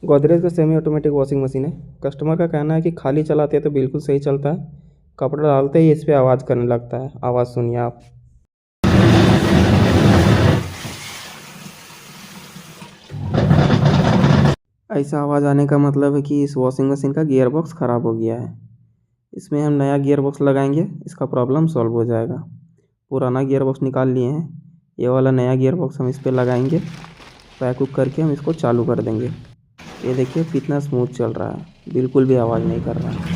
गोदरेज का semi automatic washing machine है। Customer का कहना है कि खाली चलाते हैं तो बिल्कुल सही चलता है, कपड़ा डालते ही इस पर आवाज़ करने लगता है। आवाज़ सुनिए आप। ऐसा आवाज़ आने का मतलब है कि इस वॉशिंग मशीन का गियर बॉक्स ख़राब हो गया है। इसमें हम नया गियर बॉक्स लगाएंगे, इसका प्रॉब्लम सॉल्व हो जाएगा। पुराना गियर बॉक्स निकाल लिए हैं, ये वाला नया गियर बॉक्स हम इस पर लगाएंगे। पैक उक करके हम इसको चालू कर देंगे। ये देखिए कितना स्मूथ चल रहा है, बिल्कुल भी आवाज़ नहीं कर रहा है।